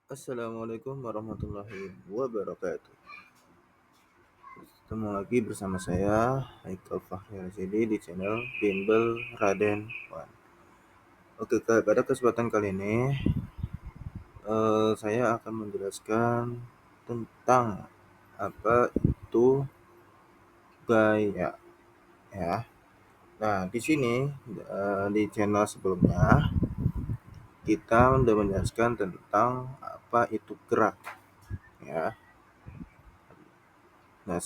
Assalamualaikum warahmatullahi wabarakatuh. Ketemu lagi bersama saya Haikal Fahri Rasidi di channel Bimbel Raden Wan. Oke, pada kesempatan kali ini saya akan menjelaskan tentang apa itu gaya, ya. Nah, di sini di channel sebelumnya kita sudah menjelaskan tentang apa itu gerak, ya. Nah,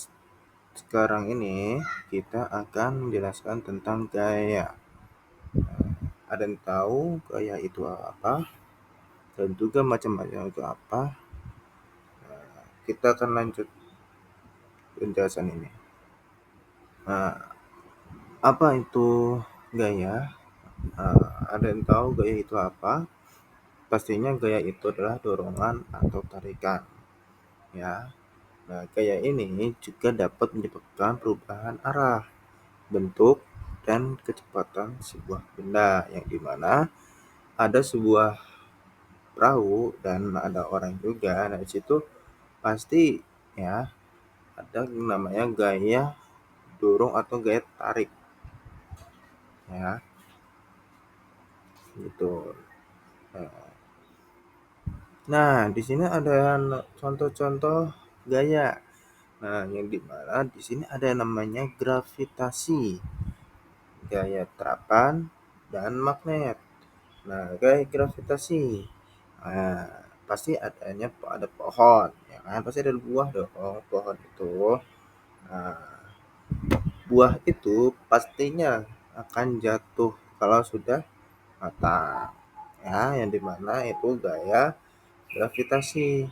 sekarang ini kita akan menjelaskan tentang gaya. Ada yang tahu gaya itu apa dan juga macam-macam itu apa? Kita akan lanjut penjelasan ini. Nah, apa itu gaya? Ada yang tahu gaya itu apa? Pastinya gaya itu adalah dorongan atau tarikan, ya. Nah, gaya ini juga dapat menyebabkan perubahan arah, bentuk, dan kecepatan sebuah benda yang dimana ada sebuah perahu dan ada orang juga. Nah, di situ pasti, ya, ada namanya gaya dorong atau gaya tarik, ya, gitu. Nah, di sini ada contoh-contoh gaya. Nah, yang dimana di sini ada yang namanya gravitasi, gaya terapan, dan magnet. Nah, gaya gravitasi, nah, pasti ada pohon, ya kan? Pasti ada buah dong, pohon itu. Nah, buah itu pastinya akan jatuh kalau sudah matang, ya, yang dimana itu gaya gravitasi,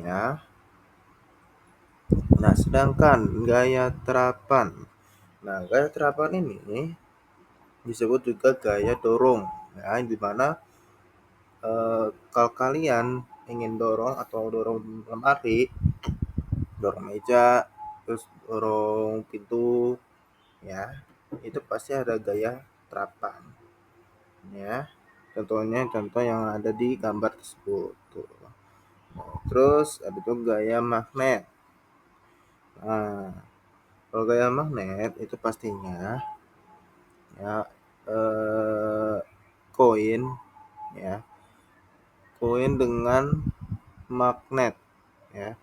ya. Nah, sedangkan gaya terapan, nah, gaya terapan ini disebut juga gaya dorong, ya, yang dimana kalau kalian ingin dorong atau dorong lemari, dorong meja, terus dorong pintu, ya, itu pasti ada gaya terapan, ya. Contoh yang ada di gambar tersebut tuh. Terus ada tuh gaya magnet. Nah, kalau gaya magnet itu pastinya, ya, koin, ya, koin dengan magnet, ya,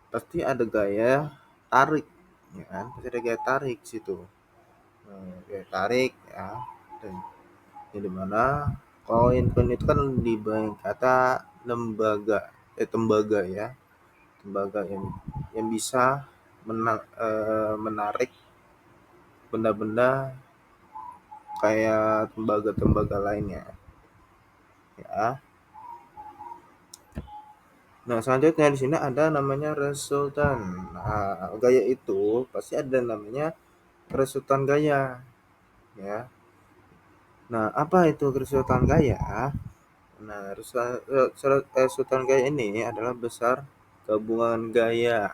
pasti ada gaya tarik, ya kan? Pasti ada gaya tarik situ. Gaya tarik, ya, dan yang dimana koin-koin itu kan dibayang kata lembaga, tembaga, ya, tembaga yang bisa menarik benda-benda kayak tembaga-tembaga lainnya, ya. Nah, selanjutnya di sini ada namanya resultan. Nah, gaya itu pasti ada namanya resultan gaya, ya. Nah, apa itu resultan gaya? Nah, resultan gaya ini adalah besar gabungan gaya,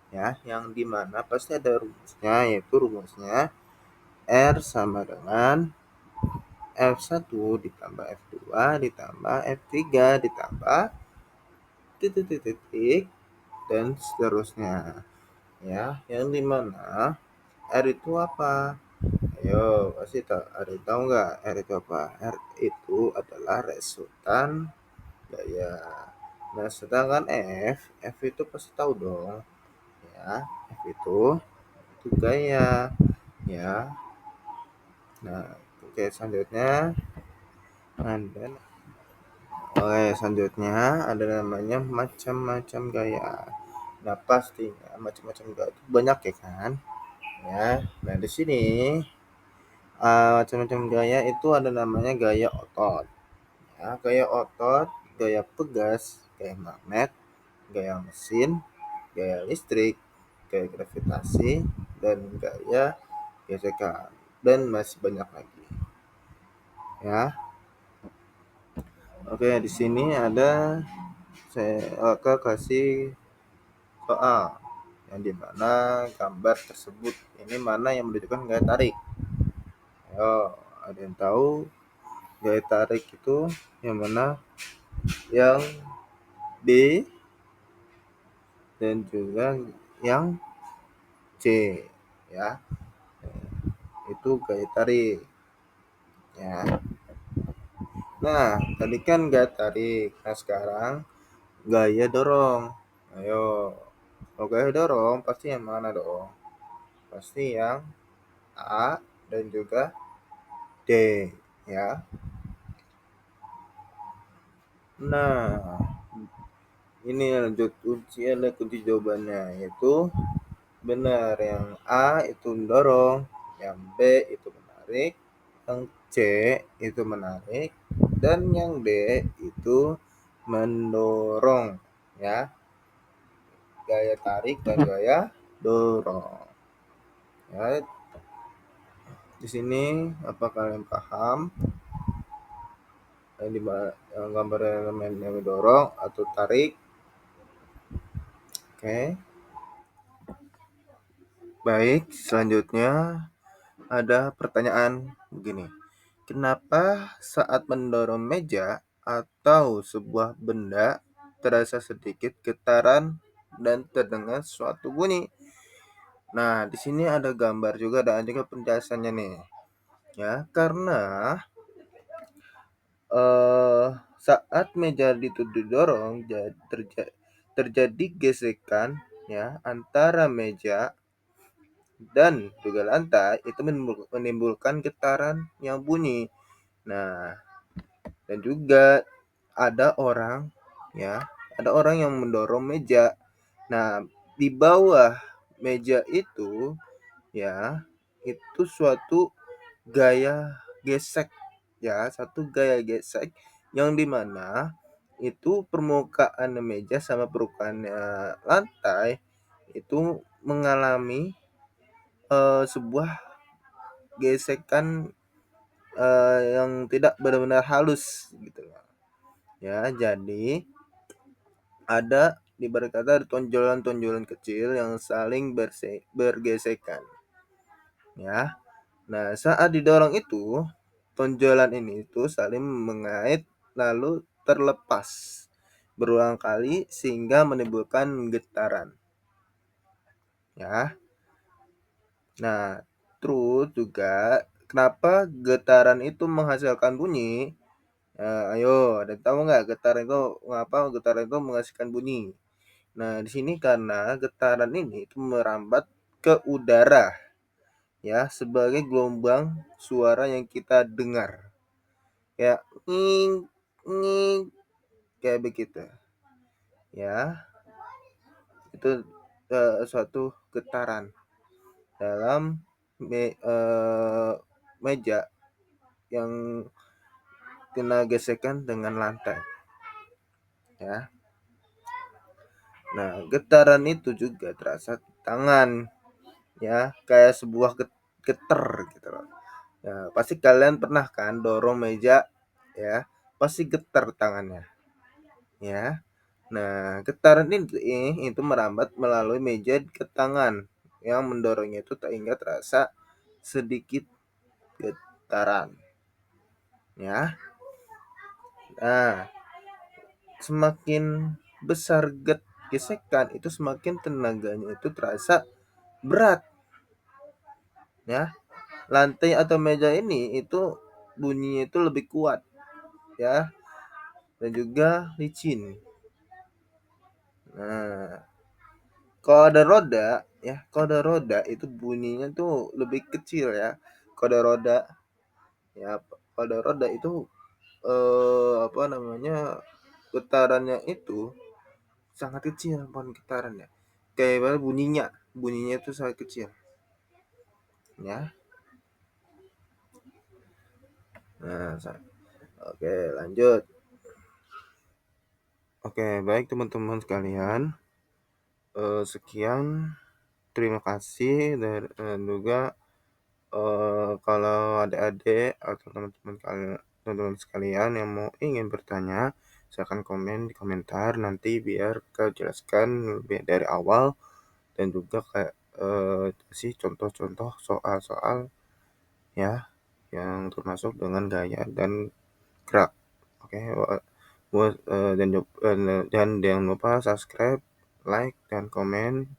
ya, yang dimana pasti ada rumusnya, yaitu rumusnya R sama dengan F1 ditambah F2 ditambah F3 ditambah titik-titik dan seterusnya, ya, yang dimana R itu apa? Ayo, pasti ada yang tahu nggak R itu apa? R itu adalah resultan gaya. Nah, sedangkan F itu pasti tahu dong, ya. F itu gaya, ya. Nah, oke, selanjutnya ada selanjutnya ada namanya macam-macam gaya. Nah, pastinya macam-macam gaya itu banyak, ya kan? Ya. Nah, di sini macam-macam gaya itu ada namanya gaya otot, ya, gaya otot, gaya pegas, gaya magnet, gaya mesin, gaya listrik, gaya gravitasi, dan gaya gesekan, dan masih banyak lagi, ya. Oke, di sini saya akan kasih soal yang dimana gambar tersebut ini mana yang menunjukkan gaya tarik. Ayo, ada yang tahu gaya tarik itu yang mana yang B, dan juga yang C, ya. Itu gaya tarik, ya. Nah, tadi kan gaya tarik. Nah, sekarang gaya dorong. Ayo. Kalau gaya dorong pasti yang mana dong? Pasti yang A dan juga D, ya. Nah, ini lanjut ujian dan kunci jawabannya, yaitu benar yang A itu mendorong, yang B itu menarik, yang C itu menarik, dan yang D itu mendorong, ya. Gaya tarik dan gaya dorong. Ya, di sini apa kalian paham? Yang gambar elemen yang mendorong atau tarik. Oke. Baik, selanjutnya ada pertanyaan begini. Kenapa saat mendorong meja atau sebuah benda terasa sedikit getaran dan terdengar suatu bunyi? Nah, di sini ada gambar juga dan juga penjelasannya nih. Ya, karena saat meja itu didorong terjadi gesekan, ya, antara meja dan juga lantai, itu menimbulkan getaran yang bunyi. Nah, dan juga ada orang, ya, ada orang yang mendorong meja. Nah, di bawah meja itu, ya, itu suatu gaya gesek, ya, satu gaya gesek yang dimana itu permukaan meja sama permukaan lantai itu mengalami sebuah gesekan yang tidak benar-benar halus gitu loh. Ya, jadi ada ibarat kata ada tonjolan-tonjolan kecil yang saling bergesekan. Ya. Nah, saat didorong itu, tonjolan ini itu saling mengait lalu terlepas berulang kali sehingga menimbulkan getaran. Ya. Nah, terus juga kenapa getaran itu menghasilkan bunyi? Ayo, ada tahu nggak getaran itu mengapa getaran itu menghasilkan bunyi? Nah, di sini karena getaran ini itu merambat ke udara, ya, sebagai gelombang suara yang kita dengar. Ya, nging, nging, kayak begitu. Ya, itu suatu getaran dalam meja yang kena gesekan dengan lantai. Ya. Nah, getaran itu juga terasa di tangan, ya, kayak sebuah geter gitu loh. Ya, pasti kalian pernah kan dorong meja, ya, pasti getar tangannya, ya. Nah, getaran ini itu merambat melalui meja ke tangan yang mendorongnya itu hingga terasa sedikit getaran, ya. Nah, semakin besar gesekan itu semakin tenaganya itu terasa berat, ya. Lantai atau meja ini itu bunyinya itu lebih kuat, ya, dan juga licin. Nah, kalau ada roda itu bunyinya tuh lebih kecil, ya. Kalau ada roda, ya, kalau ada roda itu apa namanya, getarannya itu sangat kecil, bukan getarannya. Kayak bunyinya itu sangat kecil, ya. Nah, oke, lanjut. Oke, baik teman-teman sekalian. Sekian, terima kasih dan juga kalau adik-adik atau teman-teman sekalian yang ingin bertanya, silakan komen di komentar nanti biar kita jelaskan lebih dari awal dan juga kayak kasih contoh-contoh soal-soal, ya, yang termasuk dengan gaya dan gerak. Oke, Dan jangan lupa subscribe, like, dan komen.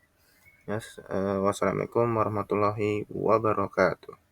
Wassalamualaikum warahmatullahi wabarakatuh.